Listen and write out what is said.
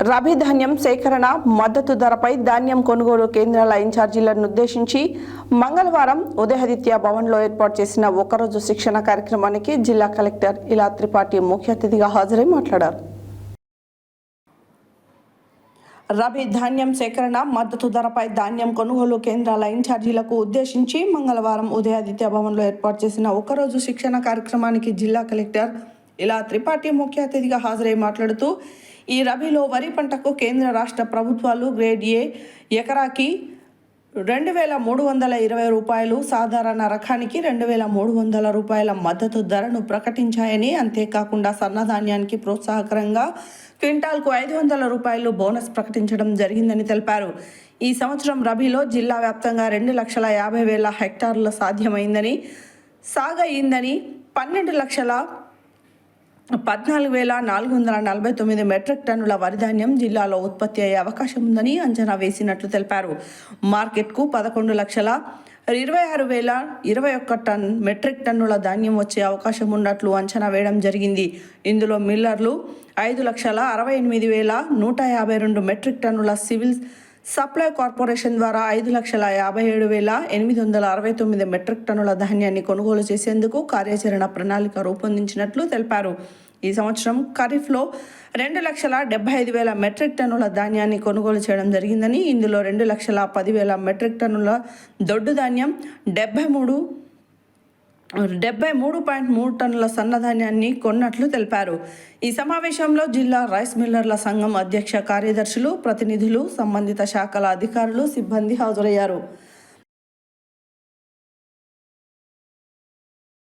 రబీ ధాన్యం సేకరణ మద్దతు ధరపై ధాన్యం కొనుగోలు కేంద్రాల ఇన్ఛార్జీలను ఉద్దేశించి మంగళవారం ఉదయాదిత్య భవన్లో ఏర్పాటు చేసిన ఒకరోజు శిక్షణ కార్యక్రమానికి జిల్లా కలెక్టర్ ఇలా త్రిపాఠి ముఖ్య అతిథిగా హాజరై మాట్లాడారు. రబీ ధాన్యం సేకరణ మద్దతు ధరపై ధాన్యం కొనుగోలు కేంద్రాల ఇన్ఛార్జీలకు ఉద్దేశించి మంగళవారం ఉదయాదిత్య భవన్లో ఏర్పాటు చేసిన ఒకరోజు శిక్షణ కార్యక్రమానికి జిల్లా కలెక్టర్ ఇలా త్రిపాఠి ముఖ్య అతిథిగా హాజరై మాట్లాడుతూ ఈ రబీలో వరి పంటకు కేంద్ర రాష్ట్ర ప్రభుత్వాలు గ్రేడ్ ఏ ఎకరాకి 2,320 రూపాయలు, సాధారణ రకానికి 2,300 రూపాయల మద్దతు ధరను ప్రకటించాయని, అంతేకాకుండా సన్నధాన్యానికి ప్రోత్సాహకరంగా క్వింటాల్కు 500 రూపాయలు బోనస్ ప్రకటించడం జరిగిందని తెలిపారు. ఈ సంవత్సరం రబీలో జిల్లా వ్యాప్తంగా 2,50,000 హెక్టార్ల సాధ్యమైందని, సాగయిందని 12,14,449 మెట్రిక్ టన్నుల వరిధాన్యం జిల్లాలో ఉత్పత్తి అయ్యే అవకాశం ఉందని అంచనా వేసినట్లు తెలిపారు. మార్కెట్కు 11,26,021 మెట్రిక్ టన్నుల ధాన్యం వచ్చే అవకాశం ఉన్నట్లు అంచనా వేయడం జరిగింది. ఇందులో మిల్లర్లు 5,68,152 మెట్రిక్ టన్నుల, సివిల్ సప్లై కార్పొరేషన్ ద్వారా 5,57,869 మెట్రిక్ టన్నుల ధాన్యాన్ని కొనుగోలు చేసేందుకు కార్యాచరణ ప్రణాళిక రూపొందించినట్లు తెలిపారు. ఈ సంవత్సరం ఖరీఫ్లో 2,75,000 మెట్రిక్ టన్నుల ధాన్యాన్ని కొనుగోలు చేయడం జరిగిందని, ఇందులో 2,10,000 మెట్రిక్ టన్నుల దొడ్డు ధాన్యం, 73.3 టన్నుల సన్నధాన్యాన్ని కొన్నట్లు తెలిపారు. ఈ సమావేశంలో జిల్లా రైస్ మిల్లర్ల సంఘం అధ్యక్ష కార్యదర్శులు, ప్రతినిధులు, సంబంధిత శాఖల అధికారులు, సిబ్బంది హాజరయ్యారు.